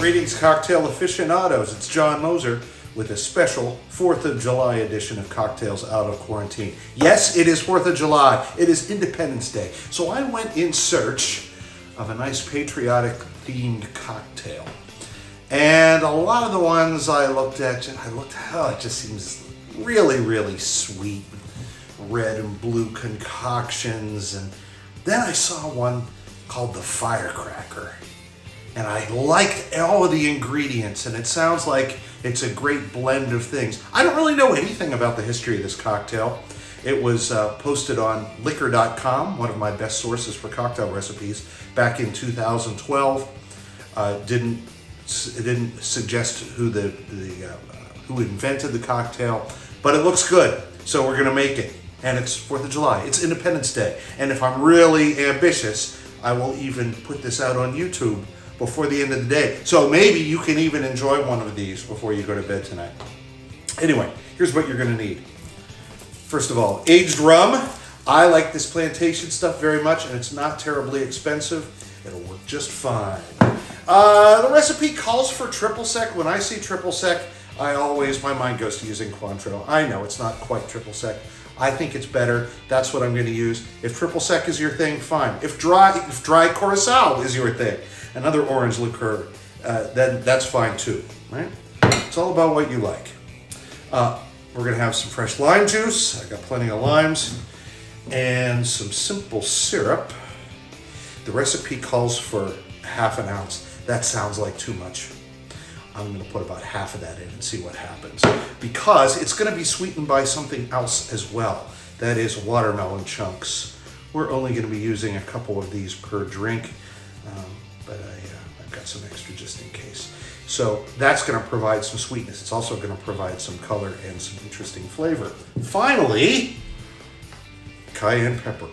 Greetings, cocktail aficionados. It's John Moser with a special 4th of July edition of Cocktails Out of Quarantine. Yes, it is 4th of July. It is Independence Day. So I went in search of a nice patriotic themed cocktail. And a lot of the ones I looked at, oh, it just seems really, really sweet. Red and blue concoctions. And then I saw one called the Firecracker. And I liked all of the ingredients, and it sounds like it's a great blend of things. I don't really know anything about the history of this cocktail. It was posted on liquor.com, one of my best sources for cocktail recipes, back in 2012. It didn't suggest who who invented the cocktail, but it looks good, so we're gonna make it. And it's 4th of July, it's Independence Day. And if I'm really ambitious, I will even put this out on YouTube before the end of the day. So maybe you can even enjoy one of these before you go to bed tonight. Anyway, here's what you're gonna need. First of all, aged rum. I like this plantation stuff very much, and it's not terribly expensive. It'll work just fine. The recipe calls for triple sec. When I see triple sec, my mind goes to using Cointreau. I know it's not quite triple sec. I think it's better. That's what I'm going to use. If triple sec is your thing, fine. If dry Curacao is your thing, another orange liqueur, then that's fine too, right? It's all about what you like. We're going to have some fresh lime juice. I got plenty of limes and some simple syrup. The recipe calls for ½ an ounce. That sounds like too much. I'm going to put about half of that in and see what happens, because it's going to be sweetened by something else as well. That is watermelon chunks. We're only going to be using a couple of these per drink, but I've got some extra just in case. So that's going to provide some sweetness. It's also going to provide some color and some interesting flavor. Finally, cayenne pepper.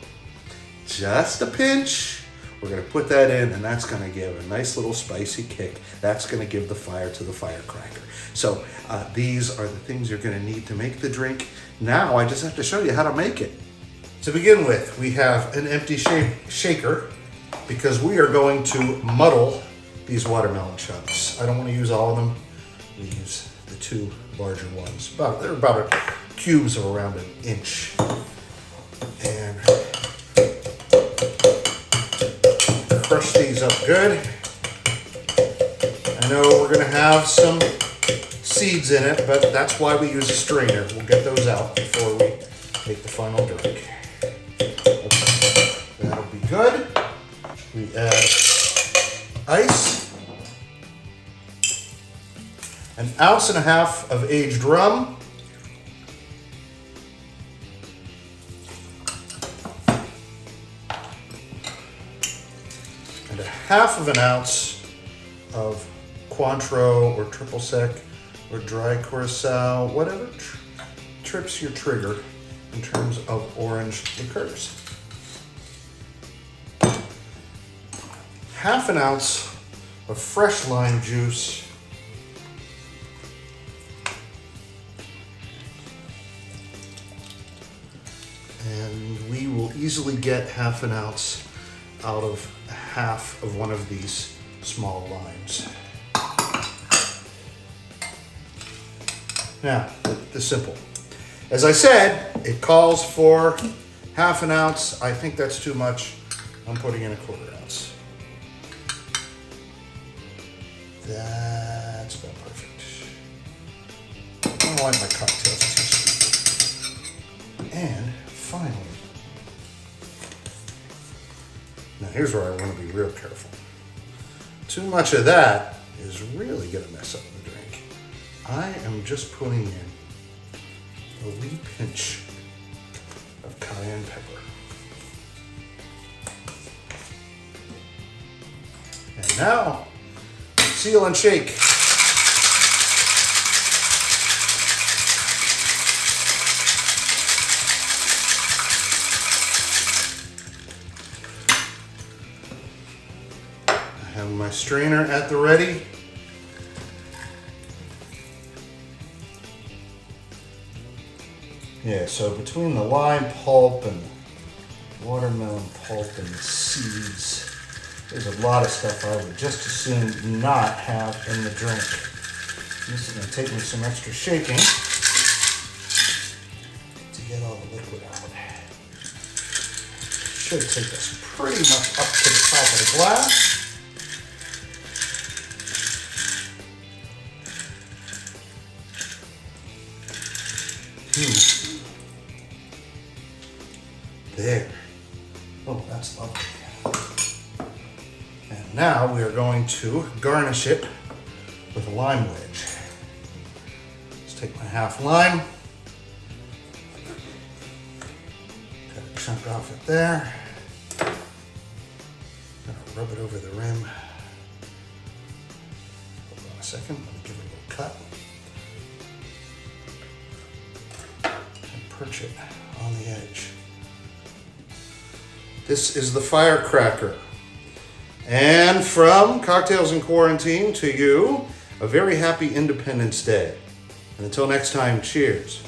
Just a pinch. We're going to put that in, and that's going to give a nice little spicy kick. That's going to give the fire to the firecracker. So these are the things you're going to need to make the drink. Now I just have to show you how to make it. To begin with, we have an empty shaker, because we are going to muddle these watermelon chunks. I don't want to use all of them. We use the two larger ones. They're about cubes of around an inch. And crush these up good. I know we're going to have some seeds in it, but that's why we use a strainer. We'll get those out before we make the final drink. Okay. That'll be good. We add ice, 1.5 ounces of aged rum, and 1/2 ounce of Cointreau or triple sec or dry Curacao, whatever trips your trigger in terms of orange liqueurs. 1/2 ounce of fresh lime juice, and we will easily get 1/2 ounce out of half of one of these small limes. Now, the simple. As I said, it calls for 1/2 ounce. I think that's too much. I'm putting in 1/4 ounce. That's about perfect. I don't like my cocktails too sweet. And finally, now here's where I want to be real careful. Too much of that is really going to mess up the drink. I am just putting in a wee pinch of cayenne pepper. And now, seal and shake. I have my strainer at the ready. Yeah, so between the lime pulp and watermelon pulp and the seeds, There's a lot of stuff I would just as soon not have in the drink. This is going to take me some extra shaking to get all the liquid out. Should take us pretty much up to the top of the glass. There. Oh, that's lovely. And now we are going to garnish it with a lime wedge. Let's take my half lime. Cut a chunk off it there. Gonna rub it over the rim. Hold on a second, let me give it a little cut. And perch it on the edge. This is the Firecracker. And from Cocktails in Quarantine to you, a very happy Independence Day. And until next time, cheers.